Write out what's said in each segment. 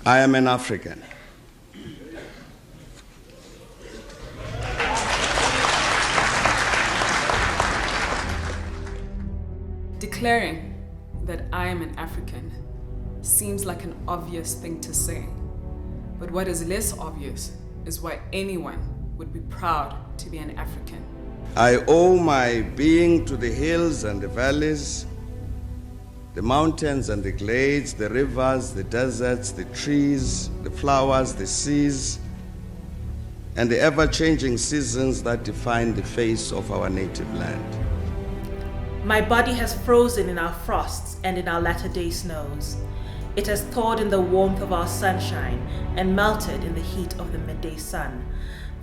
I am an African. Declaring that I am an African seems like an obvious thing to say, but what is less obvious is why anyone would be proud to be an African. I owe my being to the hills and the valleys, the mountains and the glades, the rivers, the deserts, the trees, the flowers, the seas, and the ever-changing seasons that define the face of our native land. My body has frozen in our frosts and in our latter-day snows. It has thawed in the warmth of our sunshine and melted in the heat of the midday sun.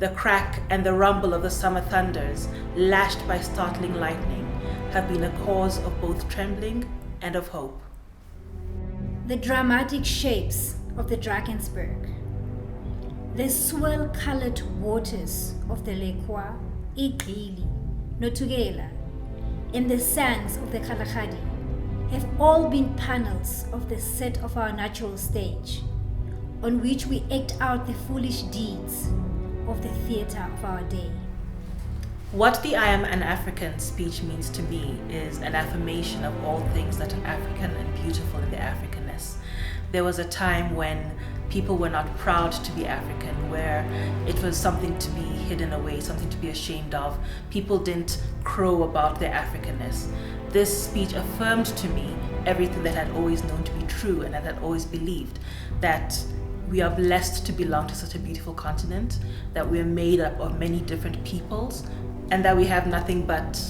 The crack and the rumble of the summer thunders, lashed by startling lightning, have been a cause of both trembling and of hope. The dramatic shapes of the Drakensberg, the swirl-colored waters of the Lekwa, Igili, Notugela, and the sands of the Kalahari have all been panels of the set of our natural stage, on which we act out the foolish deeds of the theater of our day. What the I Am an African speech means to me is an affirmation of all things that are African and beautiful in the Africanness. There was a time when people were not proud to be African, where it was something to be hidden away, something to be ashamed of. People didn't crow about their Africanness. This speech affirmed to me everything that I'd always known to be true and that I'd always believed, that we are blessed to belong to such a beautiful continent, that we are made up of many different peoples, and that we have nothing but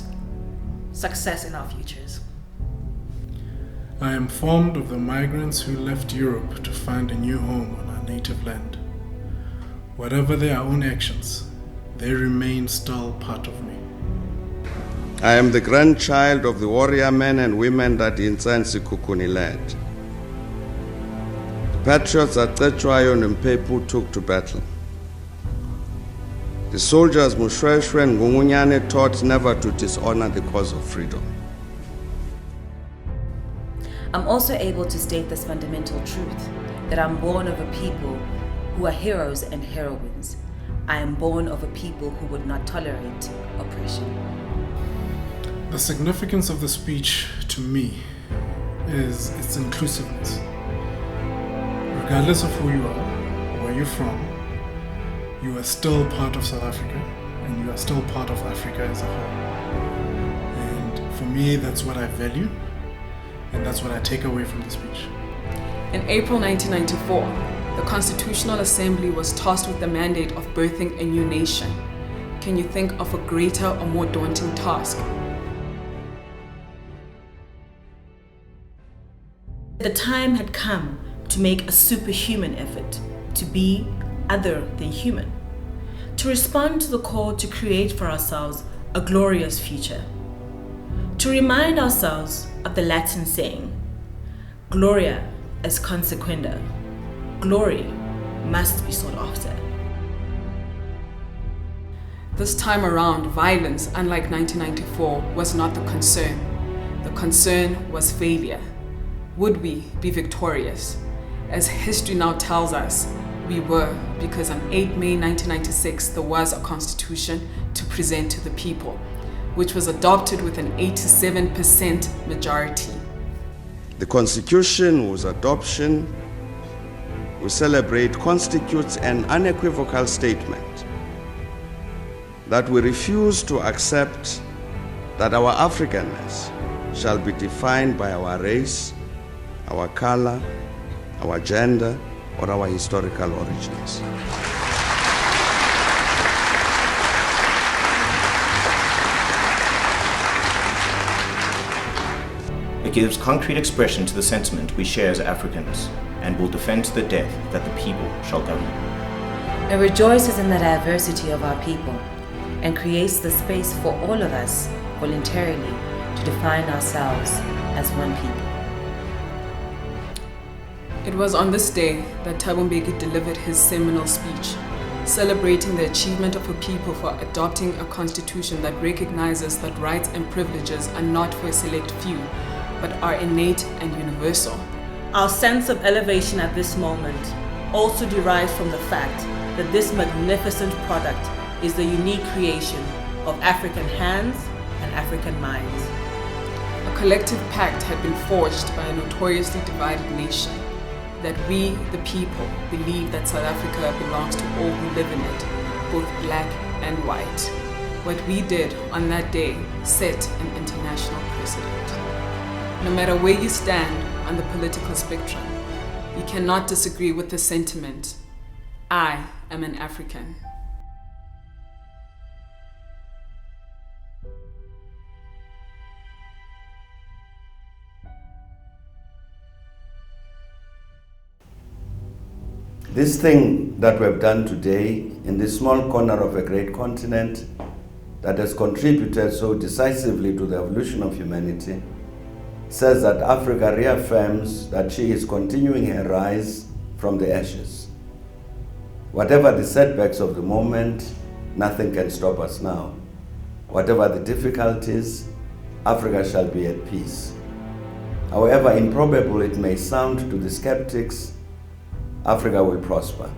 success in our futures. I am formed of the migrants who left Europe to find a new home on our native land. Whatever their own actions, they remain still part of me. I am the grandchild of the warrior men and women that Insansi Kukuni led. The patriots that Cetshwayo and Mpepu took to battle. The soldiers Mushweshwe and Ngungunyane taught never to dishonor the cause of freedom. I'm also able to state this fundamental truth, that I'm born of a people who are heroes and heroines. I am born of a people who would not tolerate oppression. The significance of the speech to me is its inclusiveness. Regardless of who you are, where you're from, you are still part of South Africa, and you are still part of Africa as a whole. And for me, that's what I value, and that's what I take away from the speech. In April 1994, the Constitutional Assembly was tasked with the mandate of birthing a new nation. Can you think of a greater or more daunting task? The time had come to make a superhuman effort, to be other than human, to respond to the call to create for ourselves a glorious future, to remind ourselves of the Latin saying, Gloria est consequenda, glory must be sought after. This time around, violence, unlike 1994, was not the concern. The concern was failure. Would we be victorious? As history now tells us, we were, because on 8 May 1996, there was a constitution to present to the people, which was adopted with an 87% majority. The Constitution, whose adoption we celebrate, constitutes an unequivocal statement that we refuse to accept that our Africanness shall be defined by our race, our color, our gender, or our historical origins. It gives concrete expression to the sentiment we share as Africans, and will defend to the death that the people shall govern. It rejoices in the diversity of our people and creates the space for all of us voluntarily to define ourselves as one people. It was on this day that Thabo Mbeki delivered his seminal speech, celebrating the achievement of a people for adopting a constitution that recognizes that rights and privileges are not for a select few, but are innate and universal. Our sense of elevation at this moment also derives from the fact that this magnificent product is the unique creation of African hands and African minds. A collective pact had been forged by a notoriously divided nation, that we, the people, believe that South Africa belongs to all who live in it, both black and white. What we did on that day set an international precedent. No matter where you stand on the political spectrum, you cannot disagree with the sentiment, I am an African. This thing that we've done today in this small corner of a great continent that has contributed so decisively to the evolution of humanity says that Africa reaffirms that she is continuing her rise from the ashes. Whatever the setbacks of the moment, nothing can stop us now. Whatever the difficulties, Africa shall be at peace. However improbable it may sound to the skeptics, Africa will prosper.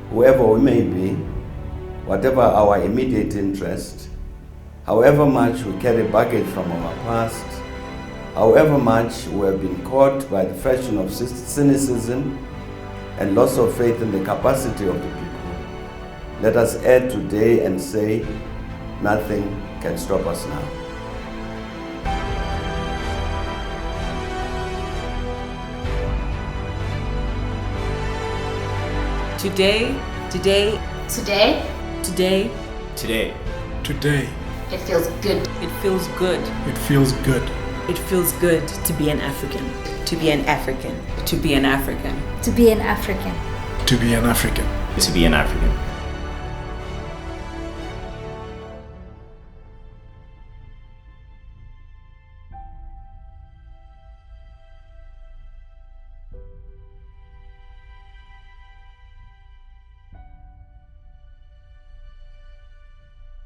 Whoever we may be, whatever our immediate interest, however much we carry baggage from our past, however much we have been caught by the fashion of cynicism and loss of faith in the capacity of the people, let us add today and say, nothing can stop us now. Today, Today, it feels good. It feels good. It feels good to be an African. to be an African. To be an African. To be an African. To be an African. To be an African.